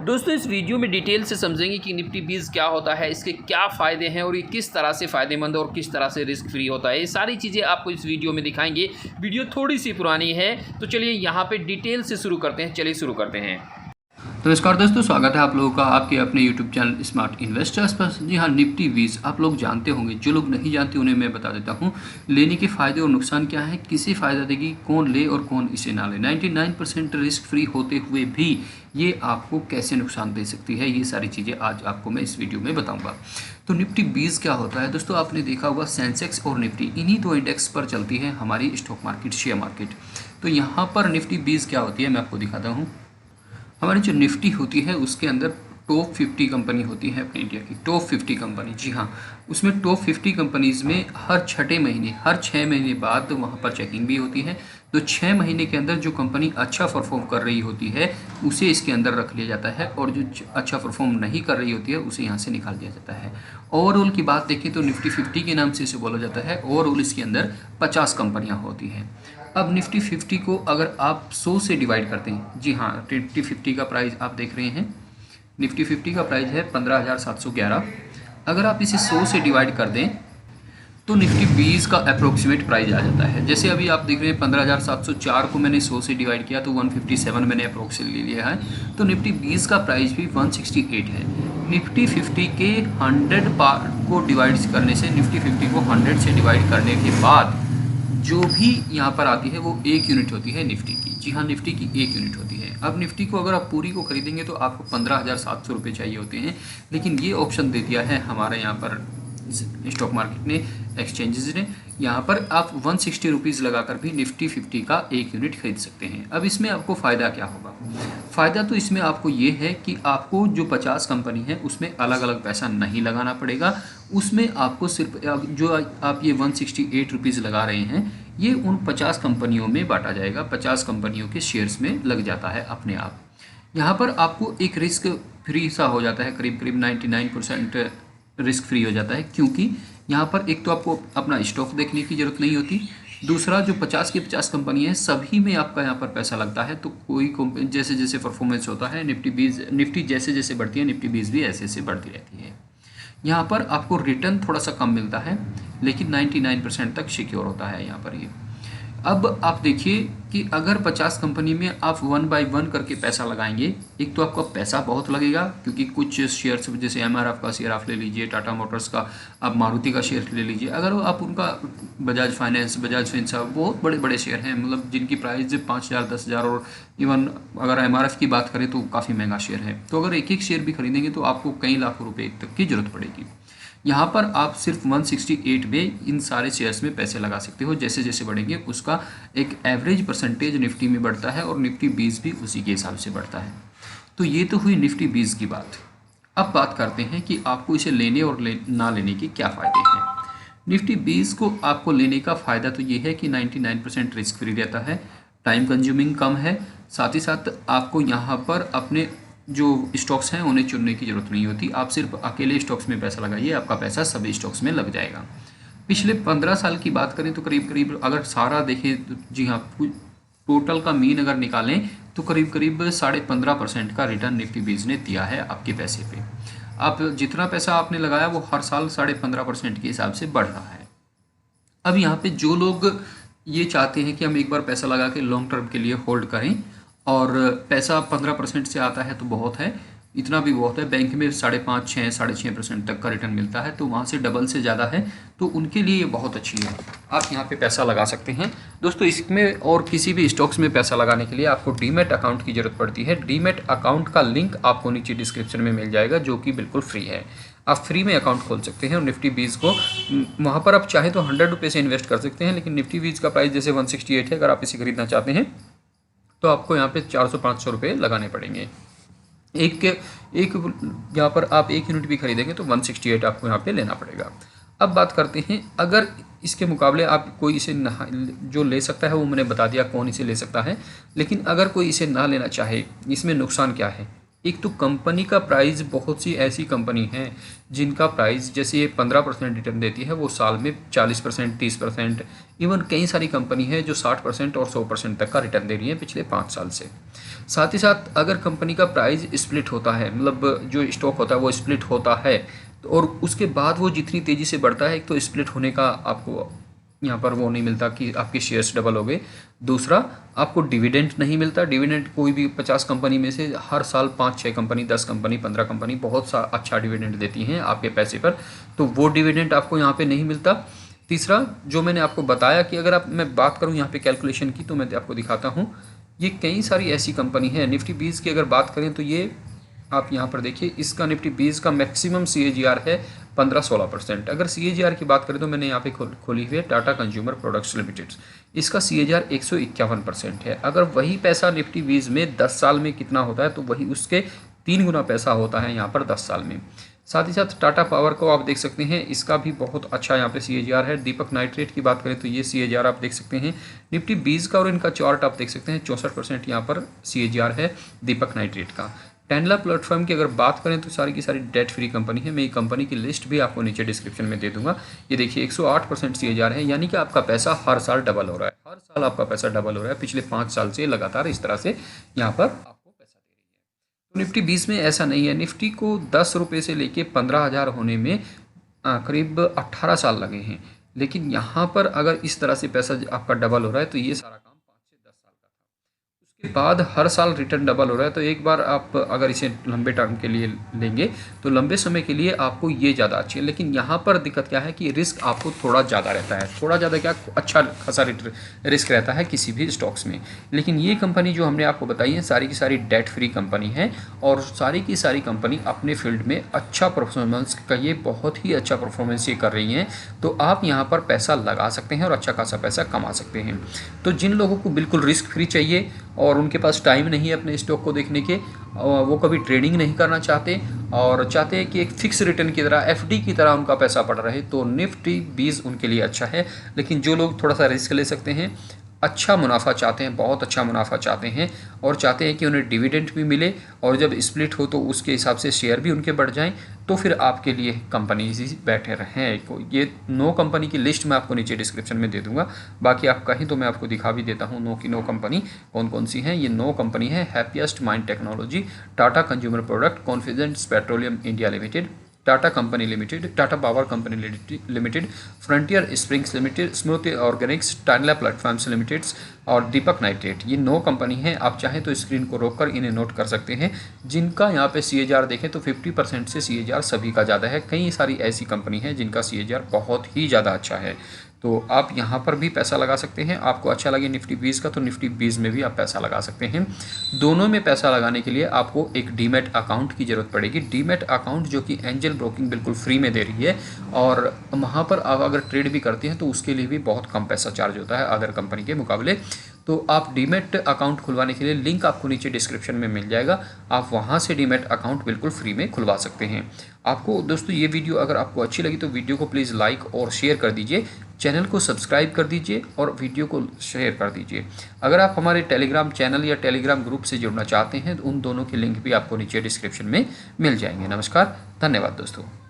दोस्तों इस वीडियो में डिटेल से समझेंगे कि निफ्टी 20 क्या होता है, इसके क्या फ़ायदे हैं और ये किस तरह से फ़ायदेमंद और किस तरह से रिस्क फ्री होता है। ये सारी चीज़ें आपको इस वीडियो में दिखाएंगे। वीडियो थोड़ी सी पुरानी है तो चलिए यहाँ पे डिटेल से शुरू करते हैं। चलिए शुरू करते हैं। नमस्कार दोस्तों, स्वागत है आप लोगों का आपके अपने YouTube चैनल स्मार्ट इन्वेस्टर्स पर। जी हाँ, निफ्टी 20 आप लोग जानते होंगे, जो लोग नहीं जानते उन्हें मैं बता देता हूँ लेने के फ़ायदे और नुकसान क्या है, किसे फ़ायदा देगी, कौन ले और कौन इसे ना ले। 99% रिस्क फ्री होते हुए भी ये आपको कैसे नुकसान दे सकती है, ये सारी चीज़ें आज आपको मैं इस वीडियो में बताऊँगा। तो निफ्टी 20 क्या होता है दोस्तों, आपने देखा होगा सेंसेक्स और निफ्टी इन्हीं दो इंडेक्स पर चलती है हमारी स्टॉक मार्केट, शेयर मार्केट। तो यहाँ पर निफ्टी 20 क्या होती है मैं आपको दिखाता हूँ। हमारी जो निफ्टी होती है उसके अंदर टॉप 50 कंपनी होती है अपने इंडिया की, टॉप 50 कंपनी। जी हाँ, उसमें टॉप 50 कंपनीज़ में हर 6 महीने बाद वहाँ पर चेकिंग भी होती है। तो 6 महीने के अंदर जो कंपनी अच्छा परफॉर्म कर रही होती है उसे इसके अंदर रख लिया जाता है, और जो अच्छा परफॉर्म नहीं कर रही होती है उसे यहाँ से निकाल दिया जाता है। ओवरऑल की बात देखें तो निफ्टी 50 के नाम से इसे बोला जाता है। ओवरऑल इसके अंदर 50 कंपनियाँ होती हैं। अब निफ्टी 50 को अगर आप 100 से डिवाइड करते हैं, जी हाँ, निफ्टी 50 का प्राइस आप देख रहे हैं, निफ्टी 50 का प्राइस है 15,711। अगर आप इसे 100 से डिवाइड कर दें तो निफ्टी 20 का अप्रोक्सीमेट प्राइस आ जाता है। जैसे अभी आप देख रहे हैं 15,704 को मैंने 100 से डिवाइड किया तो 157 मैंने अप्रोक्सीमेट ले लिया है। तो निफ्टी 20 का प्राइस भी 168 है। निफ्टी 50 के 100 पार को डिवाइड करने से, निफ्टी 50 को 100 से डिवाइड करने के बाद जो भी यहाँ पर आती है वो 1 यूनिट होती है निफ्टी की। जी हाँ, निफ्टी की 1 यूनिट होती है। अब निफ्टी को अगर आप पूरी को खरीदेंगे तो आपको 15,700 रुपये चाहिए होते हैं, लेकिन ये ऑप्शन दे दिया है हमारे यहाँ पर स्टॉक मार्केट ने, एक्सचेंजेस ने। यहाँ पर आप 160 रुपीज़ लगाकर भी निफ्टी 50 का 1 यूनिट खरीद सकते हैं। अब इसमें आपको फ़ायदा क्या होगा? फ़ायदा तो इसमें आपको ये है कि आपको जो 50 कंपनी है उसमें अलग अलग पैसा नहीं लगाना पड़ेगा। उसमें आपको सिर्फ जो आप ये 168 रुपीज़ लगा रहे हैं ये उन 50 कंपनियों में बांटा जाएगा, 50 कंपनियों के शेयर्स में लग जाता है अपने आप। यहाँ पर आपको एक रिस्क फ्री सा हो जाता है, करीब करीब 99% रिस्क फ्री हो जाता है, क्योंकि यहाँ पर एक तो आपको अपना स्टॉक देखने की ज़रूरत नहीं होती, दूसरा जो 50 की 50 कंपनी है सभी में आपका यहाँ पर पैसा लगता है। तो कोई जैसे जैसे परफॉर्मेंस होता है निफ्टी जैसे जैसे बढ़ती है निफ्टी 20 भी ऐसे ऐसे बढ़ती रहती है। यहाँ पर आपको रिटर्न थोड़ा सा कम मिलता है, लेकिन 99% तक सिक्योर होता है यहाँ पर ये। अब आप देखिए कि अगर 50 कंपनी में आप 1 बाय 1 करके पैसा लगाएंगे, एक तो आपका पैसा बहुत लगेगा, क्योंकि कुछ शेयर्स जैसे MRF का शेयर आप ले लीजिए, टाटा मोटर्स का, आप मारुति का शेयर ले लीजिए, अगर आप उनका बजाज फाइनेंस, बजाज फिनसर्व, बहुत बड़े बड़े शेयर हैं, मतलब जिनकी प्राइस 5,000 10,000, और इवन अगर MRF की बात करें तो काफ़ी महंगा शेयर है। तो अगर एक एक शेयर भी खरीदेंगे तो आपको कई लाख रुपये तक की जरूरत पड़ेगी। यहाँ पर आप सिर्फ 168 में इन सारे शेयर्स में पैसे लगा सकते हो। जैसे जैसे बढ़ेंगे उसका एक एवरेज परसेंटेज निफ्टी में बढ़ता है, और निफ्टी 20 भी उसी के हिसाब से बढ़ता है। तो ये तो हुई निफ्टी 20 की बात। अब बात करते हैं कि आपको इसे लेने और ना लेने के क्या फ़ायदे हैं। निफ्टी 20 को आपको लेने का फ़ायदा तो ये है कि 99% रिस्क फ्री रहता है, टाइम कंज्यूमिंग कम है, साथ ही साथ आपको यहाँ पर अपने जो स्टॉक्स हैं उन्हें चुनने की ज़रूरत नहीं होती। आप सिर्फ अकेले स्टॉक्स में पैसा लगाइए, आपका पैसा सभी स्टॉक्स में लग जाएगा। पिछले 15 साल की बात करें तो करीब करीब अगर सारा देखें तो, जी हाँ, टोटल का मीन अगर निकालें तो करीब करीब 15.5% का रिटर्न निफ्टी 20 ने दिया है आपके पैसे पे। आप जितना पैसा आपने लगाया वो हर साल 15.5% के हिसाब से बढ़ रहा है। अब यहाँ पे जो लोग ये चाहते हैं कि हम एक बार पैसा लगा के लॉन्ग टर्म के लिए होल्ड करें, और पैसा 15% से आता है तो बहुत है, इतना भी बहुत है, बैंक में 5.5, 6, 6.5% तक का रिटर्न मिलता है, तो वहाँ से डबल से ज़्यादा है, तो उनके लिए ये बहुत अच्छी है। आप यहाँ पे पैसा लगा सकते हैं दोस्तों। इसमें और किसी भी स्टॉक्स में पैसा लगाने के लिए आपको डीमैट अकाउंट की ज़रूरत पड़ती है। डीमैट अकाउंट का लिंक आपको नीचे डिस्क्रिप्शन में मिल जाएगा, जो कि बिल्कुल फ्री है। आप फ्री में अकाउंट खोल सकते हैं, और निफ्टी 20 को वहाँ पर आप चाहें तो 100 रुपये से इन्वेस्ट कर सकते हैं, लेकिन निफ्टी 20 का प्राइस जैसे 168 है, अगर आप इसे खरीदना चाहते हैं तो आपको यहाँ पे 400-500 रुपये लगाने पड़ेंगे। एक यहाँ पर आप 1 यूनिट भी खरीदेंगे तो 168 आपको यहाँ पे लेना पड़ेगा। अब बात करते हैं, अगर इसके मुकाबले आप कोई इसे जो ले सकता है वो मैंने बता दिया कौन इसे ले सकता है, लेकिन अगर कोई इसे ना लेना चाहे, इसमें नुकसान क्या है? एक तो कंपनी का प्राइस, बहुत सी ऐसी कंपनी हैं जिनका प्राइस जैसे ये 15% रिटर्न देती है, वो साल में 40%, 30%, इवन कई सारी कंपनी है जो 60% और 100% तक का रिटर्न दे रही है पिछले 5 साल से। साथ ही साथ अगर कंपनी का प्राइस स्प्लिट होता है, मतलब जो स्टॉक होता है वो स्प्लिट होता है, तो और उसके बाद वो जितनी तेज़ी से बढ़ता है, एक तो स्प्लिट होने का आपको यहाँ पर वो नहीं मिलता कि आपके शेयर्स डबल हो गए। दूसरा, आपको डिविडेंड नहीं मिलता। डिविडेंड कोई भी 50 कंपनी में से हर साल 5-6 कंपनी, 10 कंपनी, 15 कंपनी बहुत सा अच्छा डिविडेंड देती हैं आपके पैसे पर, तो वो डिविडेंड आपको यहाँ पे नहीं मिलता। तीसरा, जो मैंने आपको बताया कि अगर मैं बात करूँ यहाँ पे कैलकुलेशन की, तो मैं आपको दिखाता हूँ। ये कई सारी ऐसी कंपनी है। निफ्टी 20 की अगर बात करें तो ये आप यहाँ पर देखिए, इसका निफ्टी 20 का मैक्सिमम CAGR है 15-16%। अगर CAGR की बात करें तो मैंने यहाँ पे खोली हुई है टाटा कंज्यूमर प्रोडक्ट्स लिमिटेड, इसका CAGR 151% है। अगर वही पैसा निफ्टी 20 में 10 साल में कितना होता है, तो वही उसके 3 गुना पैसा होता है यहाँ पर 10 साल में। साथ ही साथ टाटा पावर को आप देख सकते हैं, इसका भी बहुत अच्छा यहाँ पे CAGR है। दीपक नाइट्रेट की बात करें तो ये CAGR आप देख सकते हैं निफ्टी 20 का, और इनका चार्ट आप देख सकते हैं 64% यहाँ पर CAGR है दीपक नाइट्रेट का। टेनला प्लेटफॉर्म की अगर बात करें तो सारी की सारी डेट फ्री कंपनी है। मैं ये कंपनी की लिस्ट भी आपको नीचे डिस्क्रिप्शन में दे दूंगा। ये देखिए 108% CAGR है, यानी कि आपका पैसा हर साल डबल हो रहा है। हर साल आपका पैसा डबल हो रहा है। पिछले 5 साल से लगातार इस तरह से यहाँ पर आपको पैसा दे रही है। तो निफ्टी 20 में ऐसा नहीं है। निफ्टी को 10 रुपये से लेके 15,000 होने में करीब 18 साल लगे हैं, लेकिन यहाँ पर अगर इस तरह से पैसा आपका डबल हो रहा है तो ये सारा काम 5 से 10 साल का था। उसके बाद हर साल रिटर्न डबल हो रहा है, तो एक बार आप अगर इसे लंबे टर्म के लिए लेंगे तो लंबे समय के लिए आपको ये ज़्यादा अच्छी है। लेकिन यहाँ पर दिक्कत क्या है कि रिस्क आपको थोड़ा ज़्यादा रहता है। थोड़ा ज़्यादा क्या, अच्छा खासा रिस्क रहता है किसी भी स्टॉक्स में। लेकिन ये कंपनी जो हमने आपको बताई है सारी की सारी डेट फ्री कंपनी है, और सारी की सारी कंपनी अपने फील्ड में अच्छा परफॉर्मेंस का, ये बहुत ही अच्छा परफॉर्मेंस ये कर रही हैं। तो आप यहाँ पर पैसा लगा सकते हैं और अच्छा खासा पैसा कमा सकते हैं। तो जिन लोगों को बिल्कुल रिस्क फ्री चाहिए और उनके पास टाइम नहीं है अपने स्टॉक को देखने के, वो कभी ट्रेडिंग नहीं करना चाहते और चाहते हैं कि एक फिक्स रिटर्न की तरह, FD की तरह उनका पैसा पड़ रहे, तो निफ्टी 20 उनके लिए अच्छा है। लेकिन जो लोग थोड़ा सा रिस्क ले सकते हैं, अच्छा मुनाफा चाहते हैं, बहुत अच्छा मुनाफा चाहते हैं, और चाहते हैं कि उन्हें डिविडेंड भी मिले और जब स्प्लिट हो तो उसके हिसाब से शेयर भी उनके बढ़ जाएं, तो फिर आपके लिए कंपनी ही बैठे रहें। ये 9 कंपनी की लिस्ट मैं आपको नीचे डिस्क्रिप्शन में दे दूंगा। बाकी आप कहीं तो मैं आपको दिखा भी देता हूँ 9 की 9 कंपनी कौन कौन सी हैं। ये 9 कंपनी है: happiest mind technology, Tata consumer product, confidence petroleum India limited, Tata company limited, Tata power company limited, frontier springs limited, Smriti organics, Tata platforms limited और दीपक नाइट्रेट। ये 9 कंपनी हैं। आप चाहें तो स्क्रीन को रोककर इन्हें नोट कर सकते हैं, जिनका यहाँ पे CAGR देखें तो 50% से CAGR सभी का ज़्यादा है। कई सारी ऐसी कंपनी है जिनका CAGR बहुत ही ज़्यादा अच्छा है। तो आप यहाँ पर भी पैसा लगा सकते हैं। आपको अच्छा लगे निफ्टी 20 का तो निफ्टी 20 में भी आप पैसा लगा सकते हैं। दोनों में पैसा लगाने के लिए आपको एक डीमैट अकाउंट की ज़रूरत पड़ेगी। डीमैट अकाउंट जो कि एंजल ब्रोकिंग बिल्कुल फ्री में दे रही है, और वहाँ पर आप अगर ट्रेड भी करते हैं तो उसके लिए भी बहुत कम पैसा चार्ज होता है अदर कंपनी के मुकाबले। तो आप डीमैट अकाउंट खुलवाने के लिए लिंक आपको नीचे डिस्क्रिप्शन में मिल जाएगा। आप वहाँ से डीमैट अकाउंट बिल्कुल फ्री में खुलवा सकते हैं। आपको दोस्तों ये वीडियो अगर आपको अच्छी लगी तो वीडियो को प्लीज़ लाइक और शेयर कर दीजिए, चैनल को सब्सक्राइब कर दीजिए और वीडियो को शेयर कर दीजिए। अगर आप हमारे टेलीग्राम चैनल या टेलीग्राम ग्रुप से जुड़ना चाहते हैं तो उन दोनों के लिंक भी आपको नीचे डिस्क्रिप्शन में मिल जाएंगे। नमस्कार, धन्यवाद दोस्तों।